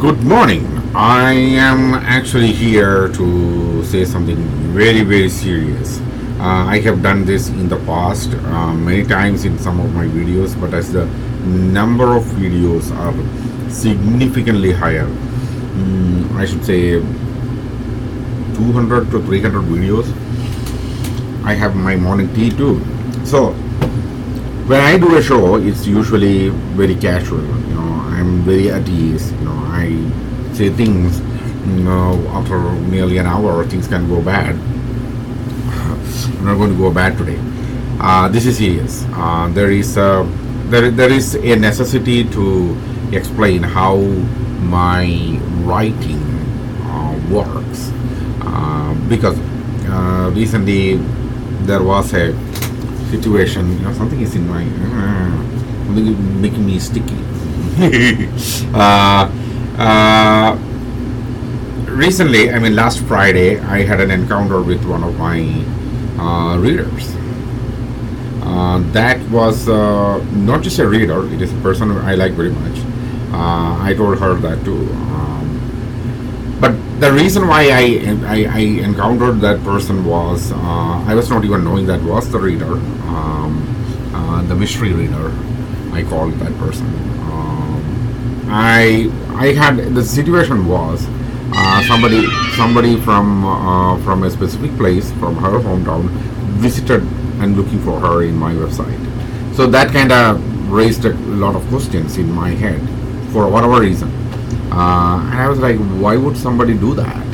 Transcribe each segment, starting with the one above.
Good morning. I am actually here to say something very, very serious. I have done this in the past many times in some of my videos, but as the number of videos are significantly higher, I should say 200 to 300 videos, I have my morning tea too. So when I do a show, it's usually very casual. I'm very at ease. I say things. After nearly an hour, things can go bad. I'm not going to go bad today. This is serious. There is a necessity to explain how my writing works because recently there was a situation. Something is in my something is making me sticky. uh, uh, Recently, I mean last Friday, I had an encounter with one of my readers. That was not just a reader; it is a person I like very much. I told her that too. But the reason why I encountered that person was I was not even knowing that was the reader, the mystery reader. I called that person. I had the situation was somebody from a specific place from her hometown visited and looking for her in my website. So that kind of raised a lot of questions in my head for whatever reason. And I was like, why would somebody do that?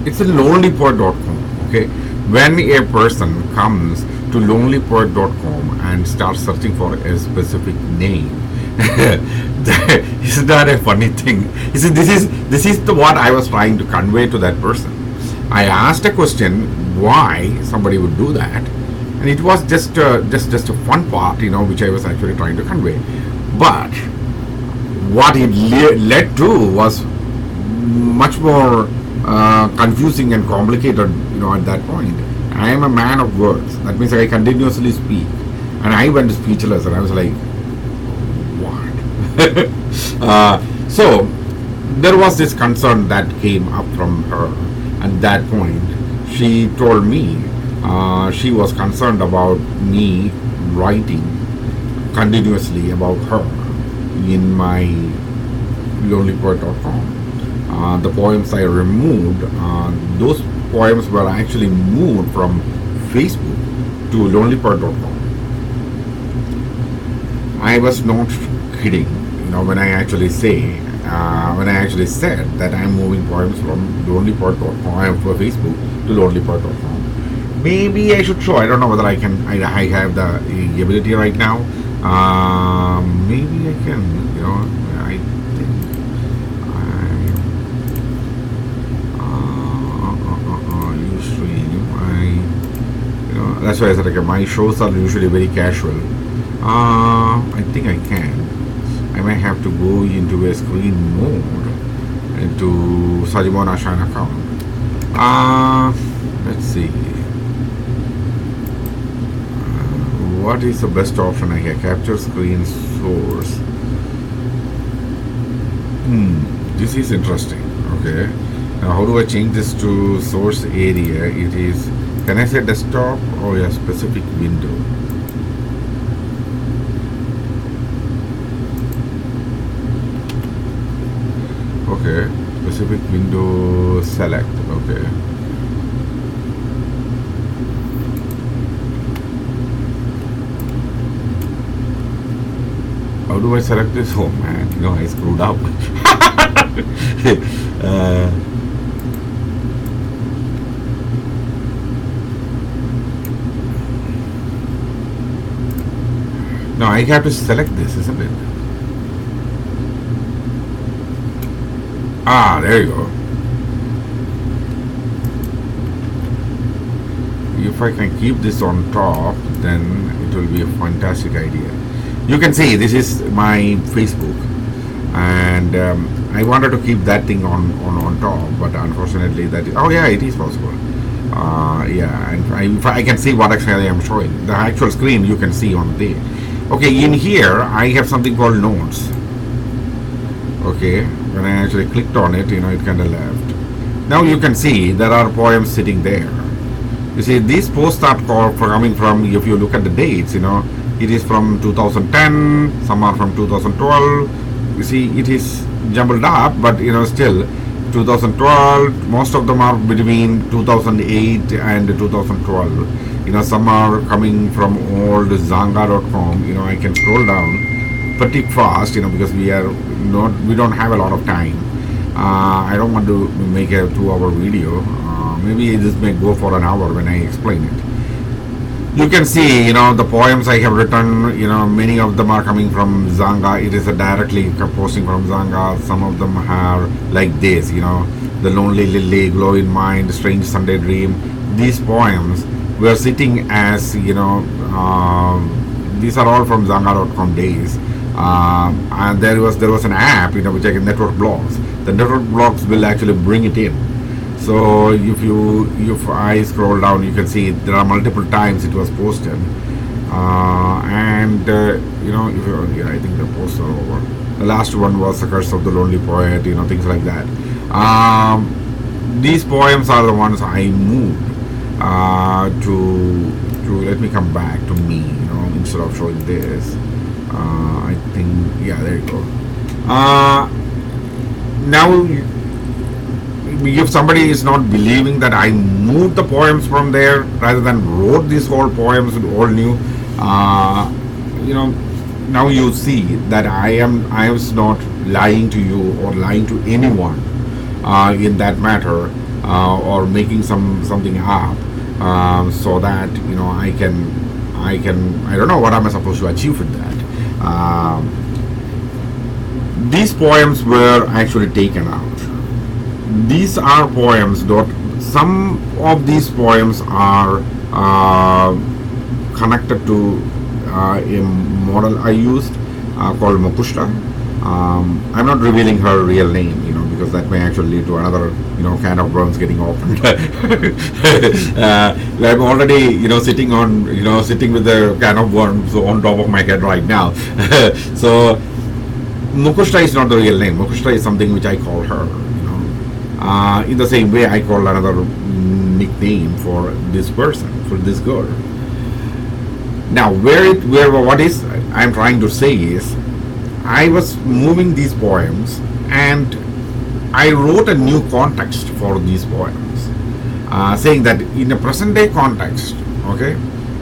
It's a lonelypoet.com. Okay, when a person comes to lonelypoet.com and starts searching for a specific name, isn't that a funny thing? You see, this is what I was trying to convey to that person. I asked a question why somebody would do that, and it was just a fun part, which I was actually trying to convey. But what it led to was much more confusing and complicated. At that point, I am a man of words. That means I continuously speak, and I went speechless, and I was like, so there was this concern that came up from her. At that point, she told me she was concerned about me writing continuously about her in my lonelypoet.com. The poems I removed, those poems were actually moved from Facebook to lonelypoet.com. I was not kidding, when I actually said that I'm moving poems from lonelypoet.com for Facebook to lonelypoet.com. Maybe I should show. I don't know whether I can. I have the ability right now. Maybe I can. I think I usually that's why I said okay, my shows are usually very casual. I think I can. I may have to go into a screen mode to Sajimona Shine account. Let's see. What is the best option I can capture screen source? This is interesting. Okay. Now, how do I change this to source area? It is. Can I say desktop or a specific window? Okay, specific window select. Okay. How do I select this? Oh man, I screwed up. No, I have to select this, isn't it? There you go. If I can keep this on top, then it will be a fantastic idea. You can see this is my Facebook, and I wanted to keep that thing on top, but unfortunately it is possible. And if I can see what actually I am showing. The actual screen you can see on there. Okay, in here I have something called notes. Okay, when I actually clicked on it, it kind of left. Now you can see there are poems sitting there. You see, these posts are coming from, if you look at the dates, it is from 2010, some are from 2012. You see, it is jumbled up, but still 2012, most of them are between 2008 and 2012. Some are coming from old Zanga.com. I can scroll down pretty fast, because we don't have a lot of time. I don't want to make a 2-hour video. Maybe this may go for an hour when I explain it. You can see, the poems I have written, many of them are coming from Zanga. It is a directly posting from Zanga. Some of them are like this, The Lonely Lily, Glow in Mind, Strange Sunday Dream. These poems were sitting as, these are all from Zanga.com days. And there was an app, which I can network blogs. The network blogs will actually bring it in. So if I scroll down, you can see there are multiple times it was posted, and I think the posts are over. The last one was The Curse of the Lonely Poet, things like that. These poems are the ones I moved to. Let me come back to me, instead of showing this. I think, yeah, there you go. Now, if somebody is not believing that I moved the poems from there rather than wrote these whole poems all new, now you see that I was not lying to you or lying to anyone in that matter, or making something up, so that I don't know what am I supposed to achieve with that. These poems were actually taken out. These are poems. Some of these poems are connected to a model I used called Mukushla. I'm not revealing her real name, because that may actually lead to another, can of worms getting opened. I'm already, sitting with the can of worms on top of my head right now. So Mukushla is not the real name. Mukushla is something which I call her. In the same way I call another nickname for this person, for this girl. Now, what is I'm trying to say is, I was moving these poems and I wrote a new context for these poems, saying that in a present day context, okay,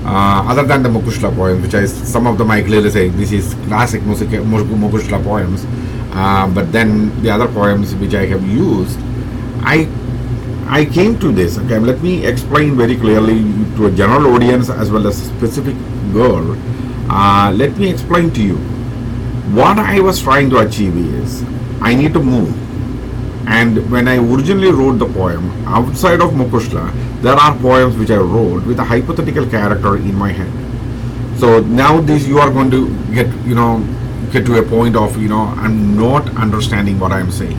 other than the Mukushla poems, which some of them I clearly say this is classic Mukushla poems, but then the other poems which I have used, I came to this. Okay, let me explain very clearly to a general audience as well as a specific girl. Let me explain to you what I was trying to achieve is I need to move. And when I originally wrote the poem, outside of Mukushla, there are poems which I wrote with a hypothetical character in my head. So now you are going to get to a point of I'm not understanding what I'm saying.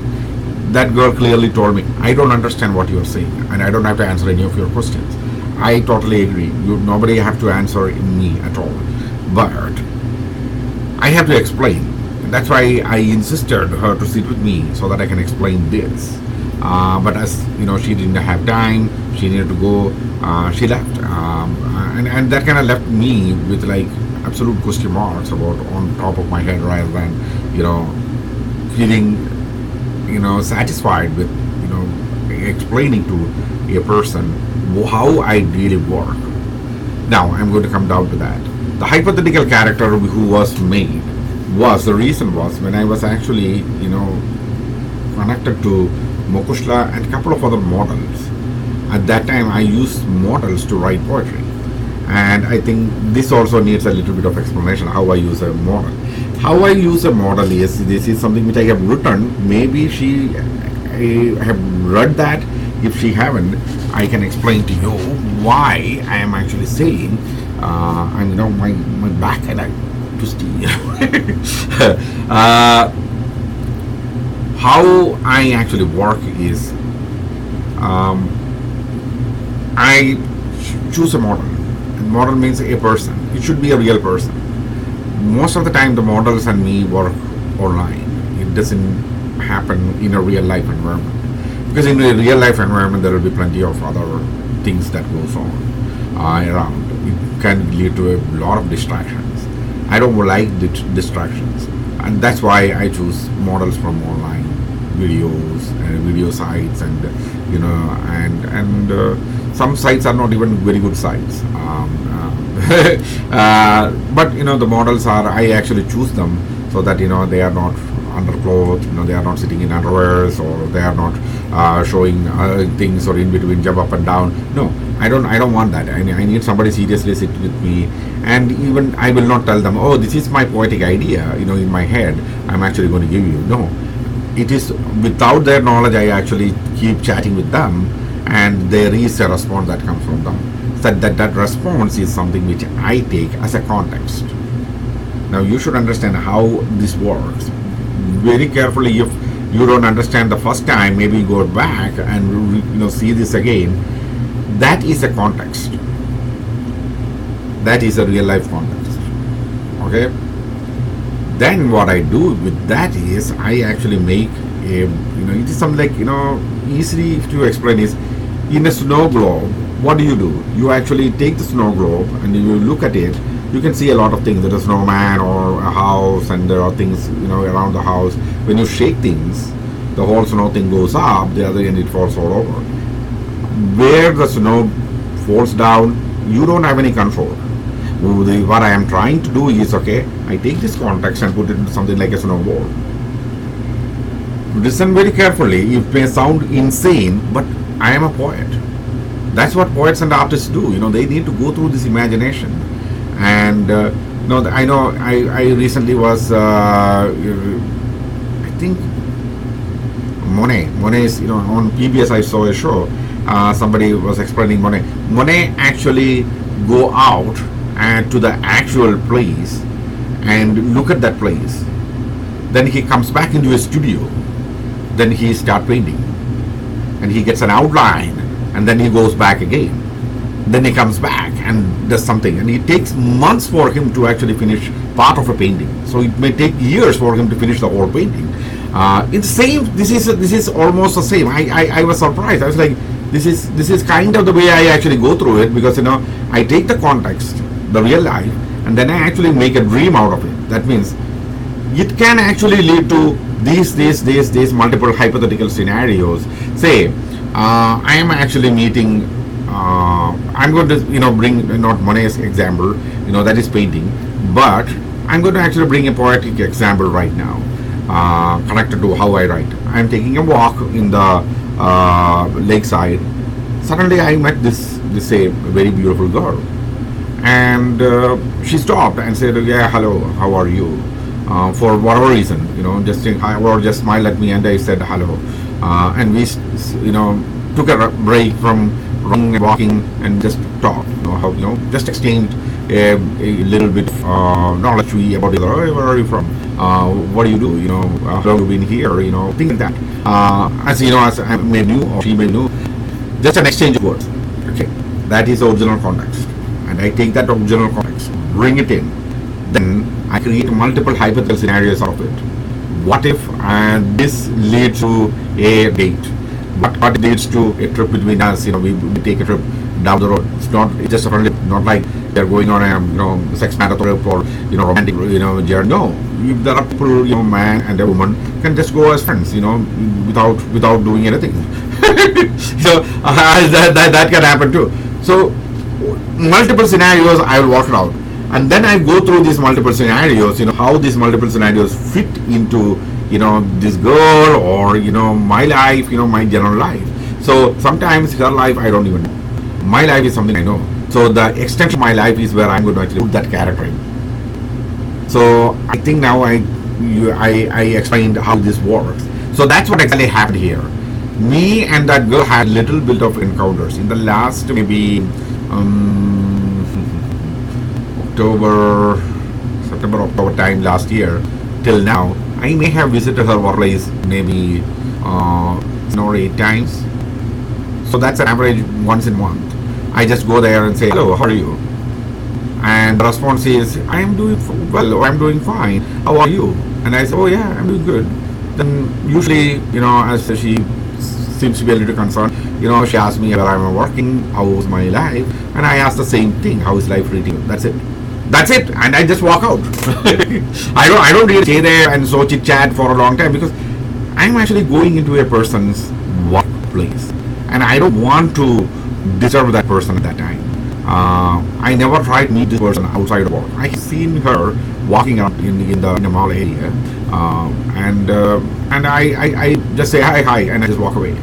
That girl clearly told me, I don't understand what you're saying, and I don't have to answer any of your questions. I totally agree. Nobody have to answer me at all. But I have to explain. That's why I insisted her to sit with me so that I can explain this. But as she didn't have time, she needed to go, she left. And that kind of left me with like absolute question marks about on top of my head rather than, feeling satisfied with explaining to a person how I really work. Now I'm going to come down to that. The hypothetical character who was made the reason was when I was actually connected to Mukushla and a couple of other models. At that time I used models to write poetry, and I think this also needs a little bit of explanation how I use a model. How I use a model is, this is something which I have written. Maybe she have read that. If she haven't, I can explain to you why I am actually saying, and my back and I twisty. How I actually work is, I choose a model. And model means a person. It should be a real person. Most of the time the models and me work online. It doesn't happen in a real life environment. Because in a real life environment, there will be plenty of other things that goes on around. It can lead to a lot of distractions. I don't like distractions, and that's why I choose models from online videos and video sites, and some sites are not even very good sites. But the models are. I actually choose them so that they are not underclothed. They are not sitting in underwears, or they are not showing things, or in between jump up and down. No, I don't want that. I need somebody seriously sit with me, and even I will not tell them, oh, this is my poetic idea. In my head, I'm actually going to give you. No, it is without their knowledge. I actually keep chatting with them, and there is a response that comes from them. That response is something which I take as a context. Now you should understand how this works very carefully. If you don't understand the first time, maybe go back and see this again. That is a context. That is a real life context. Okay. Then what I do with that is I actually make a it is something like easily to explain is in a snow globe. What do? You actually take the snow globe and you look at it. You can see a lot of things. There is a snowman or a house, and there are things around the house. When you shake things, the whole snow thing goes up. The other end it falls all over. Where the snow falls down, you don't have any control. What I am trying to do is, okay, I take this context and put it into something like a snowball. Listen very carefully. It may sound insane, but I am a poet. That's what poets and artists do. They need to go through this imagination. And I know I recently was I think Monet is on PBS. I saw a show. Somebody was explaining Monet actually go out and to the actual place and look at that place. Then he comes back into a studio. Then he start painting, and he gets an outline, and then he goes back again. Then he comes back and does something, and it takes months for him to actually finish part of a painting. So it may take years for him to finish the whole painting. It's same. This is almost the same. I was surprised. I was like, this is kind of the way I actually go through it, because I take the context, the real life, and then I actually make a dream out of it. That means it can actually lead to these multiple hypothetical scenarios. Say, I am actually meeting. I'm going to bring not Monet's example. That is painting, but I'm going to actually bring a poetic example right now, connected to how I write. I'm taking a walk in the lakeside. Suddenly, I met this a very beautiful girl, and she stopped and said, "Yeah, hello, how are you?" For whatever reason, just saying hi or just smile at me, and I said hello, and we, took a break from running and walking and just talked, just exchanged a little bit of knowledge about each other. Hey, where are you from? What do you do? How long have you been here? Things like that. As I may knew or she may know, just an exchange of words. Okay, that is the original context, and I take that original context, bring it in, then I create multiple hypothetical scenarios out of it. What if this leads to a date? What leads to a trip between us? We take a trip down the road. It's just apparently not like they're going on a sex marathon or romantic journey. No, if there are people, man and a woman can just go as friends, without doing anything. So that can happen too. So multiple scenarios I will work it out. And then I go through these multiple scenarios, how these multiple scenarios fit into, this girl or, my life, my general life. So sometimes her life, I don't even know. My life is something I know. So the extension of my life is where I'm going to actually put that character in. So I think now I explained how this works. So that's what exactly happened here. Me and that girl had a little bit of encounters in the last maybe September, October time last year till now. I may have visited her workplace maybe 7 or 8 times. So that's an average once in a month. I just go there and say, hello, how are you? And the response is, I am doing well, or I'm doing fine. How are you? And I say, oh yeah, I'm doing good. then usually, as she seems to be a little concerned, she asks me whether I'm working, how's my life, and I ask the same thing, how is life treating you? That's it, and I just walk out. I don't really stay there and so chit chat for a long time, because I'm actually going into a person's workplace, and I don't want to disturb that person at that time. I never tried to meet this person outside of work. I've seen her walking around in the mall area, and I just say hi, and I just walk away,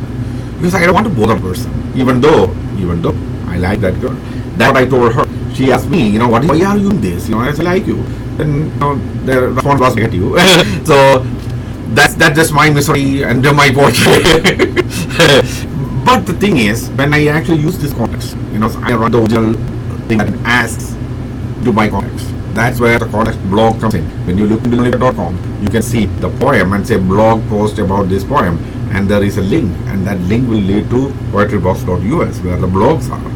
because I don't want to bother the person, even though I like that girl. That's what I told her. She asked me, why are you doing this? I say, I like you. Then the response was negative. So that's just my misery and my poetry. But the thing is, when I actually use this context, I run the original thing that asks to my context. That's where the context blog comes in. When you look into onlypoet.com, you can see the poem and say blog post about this poem, and there is a link, and that link will lead to poetrybox.us, where the blogs are.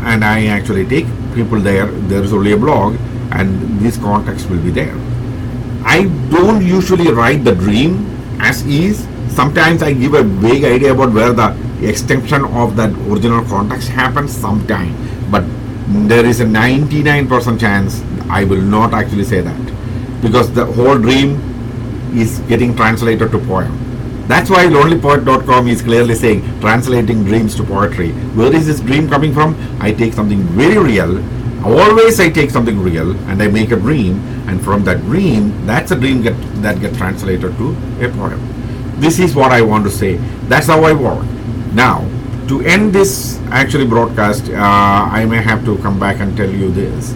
And I actually take people there. There is only a blog, and this context will be there. I don't usually write the dream as is. Sometimes I give a vague idea about where the extension of that original context happens sometime, but there is a 99% chance I will not actually say that, because the whole dream is getting translated to poem. That's why lonelypoet.com is clearly saying translating dreams to poetry. Where is this dream coming from? I take something very real. Always I take something real and I make a dream, and from that dream, that's a dream that gets translated to a poem. This is what I want to say. That's how I work. Now, to end this actually broadcast, I may have to come back and tell you this.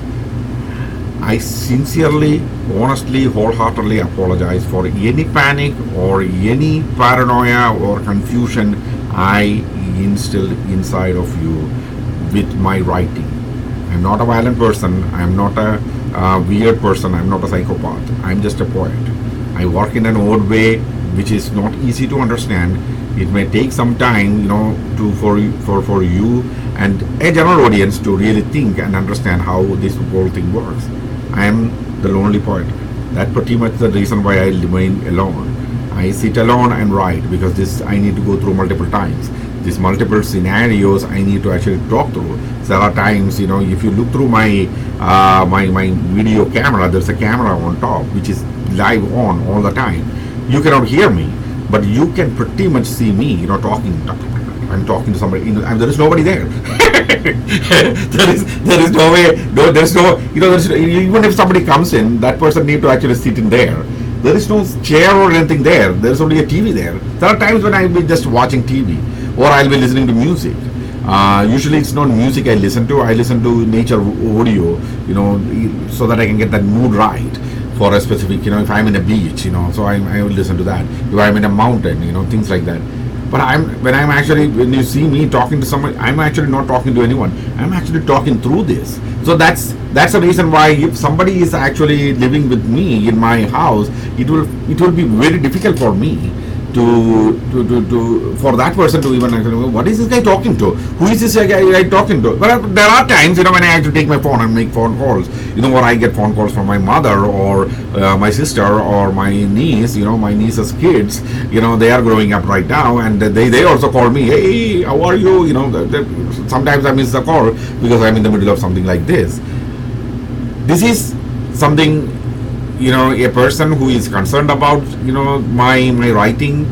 I sincerely, honestly, wholeheartedly apologize for any panic or any paranoia or confusion I instilled inside of you with my writing. I'm not a violent person. I'm not a weird person. I'm not a psychopath. I'm just a poet. I work in an odd way, which is not easy to understand. It may take some time, for you and a general audience to really think and understand how this whole thing works. I am the lonely poet. That's pretty much the reason why I remain alone. I sit alone and write, because this I need to go through multiple times. These multiple scenarios I need to actually talk through. There are times, if you look through my my video camera, there's a camera on top which is live on all the time. You cannot hear me, but you can pretty much see me, talking. I'm talking to somebody, and there is nobody there. there is no way. No, there's no. Even if somebody comes in, that person need to actually sit in there. There is no chair or anything there. There's only a TV there. There are times when I'll be just watching TV, or I'll be listening to music. Usually it's not music I listen to. I listen to nature audio, so that I can get that mood right for a specific, if I'm in a beach, so I will listen to that. If I'm in a mountain, things like that. But when you see me talking to someone, I'm actually not talking to anyone. I'm actually talking through this. So that's the reason why if somebody is actually living with me in my house, it will be very difficult for me to for that person to even actually, what is this guy talking to? Who is this guy talking to? But there are times, when I actually take my phone and make phone calls, or I get phone calls from my mother or my sister or my niece, my niece's kids, they are growing up right now, and they also call me, hey, how are you? Sometimes I miss the call because I'm in the middle of something like this. This is something, a person who is concerned about, my writing,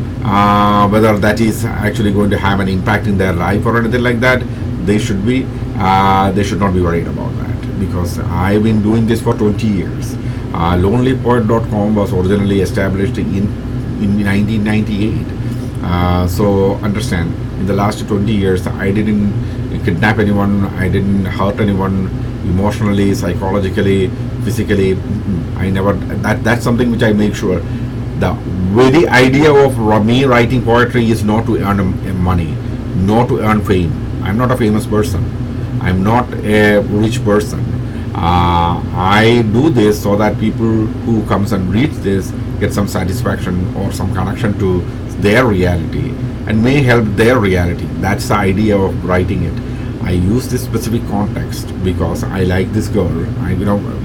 whether that is actually going to have an impact in their life or anything like that, they should not be worried about that, because I've been doing this for 20 years. Lonelypoet.com was originally established in 1998. So understand, in the last 20 years, I didn't kidnap anyone, I didn't hurt anyone emotionally, psychologically, physically. I never. That's something which I make sure. The very idea of me writing poetry is not to earn money, not to earn fame. I'm not a famous person. I'm not a rich person. I do this so that people who comes and reads this get some satisfaction or some connection to their reality and may help their reality. That's the idea of writing it. I use this specific context because I like this girl.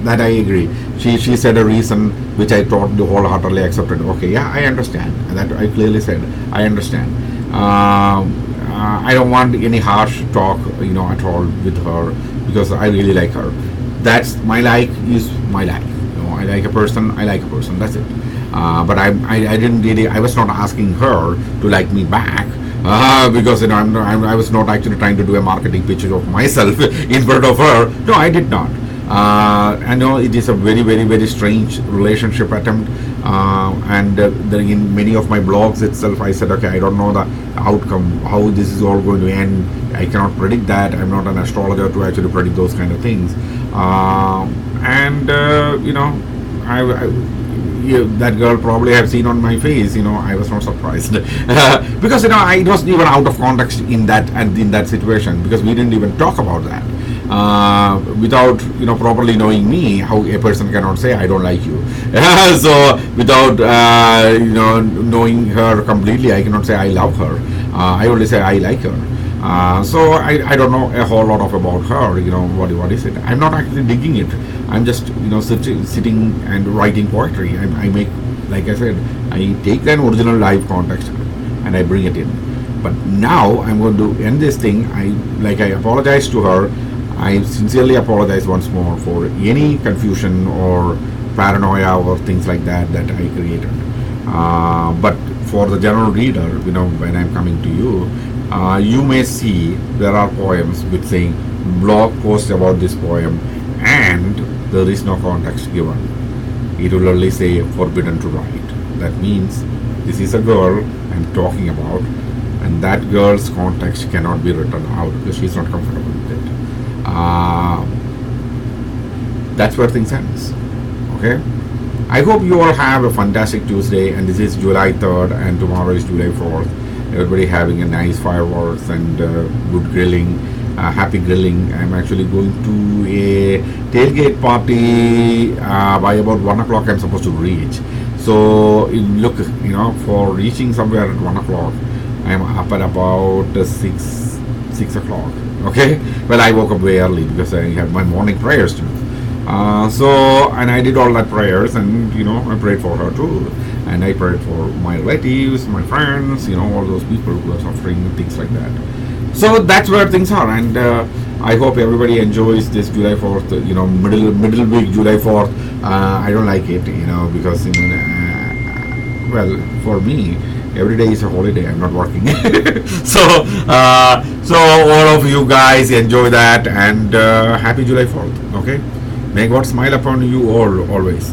That I agree. She said a reason which I totally wholeheartedly accepted. Okay, yeah, I understand. That I clearly said. I understand. I don't want any harsh talk, at all with her because I really like her. That's my like is my like. I like a person. I like a person. That's it. But I didn't really. I was not asking her to like me back. Because I was not actually trying to do a marketing pitch of myself in front of her. No, I did not. I know it is a very, very, very strange relationship attempt, and in many of my blogs itself, I said, okay, I don't know the outcome, how this is all going to end. I cannot predict that. I'm not an astrologer to actually predict those kind of things. That girl probably have seen on my face. I was not surprised because I wasn't even out of context in that situation because we didn't even talk about that. Without properly knowing me, how a person cannot say I don't like you. So without knowing her completely, I cannot say I love her. I only say I like her. So I don't know a whole lot about her. What is it? I'm not actually digging it. I'm just sitting and writing poetry. I make, like I said, I take an original live context and I bring it in. But now I'm going to end this thing. I apologize to her. I sincerely apologize once more for any confusion or paranoia or things like that I created. But for the general reader, when I'm coming to you, you may see there are poems with saying blog post about this poem and there is no context given. It will only say forbidden to write. That means this is a girl I'm talking about and that girl's context cannot be written out because she's not comfortable with it. That's where things ends. Okay? I hope you all have a fantastic Tuesday, and this is July 3rd and tomorrow is July 4th. Everybody having a nice fireworks and good grilling, happy grilling. I'm actually going to a tailgate party by about 1 o'clock I'm supposed to reach. So look, for reaching somewhere at 1 o'clock, I'm up at about 6 o'clock. Okay, well, I woke up way early because I had my morning prayers to do. And I did all that prayers, and I prayed for her too, and I prayed for my relatives, my friends, all those people who are suffering and things like that. So that's where things are, and I hope everybody enjoys this July 4th, middle week July 4th. I don't like it, because well, for me, every day is a holiday. I'm not working. So all of you guys enjoy that, and happy July 4th. Okay, may God smile upon you all always.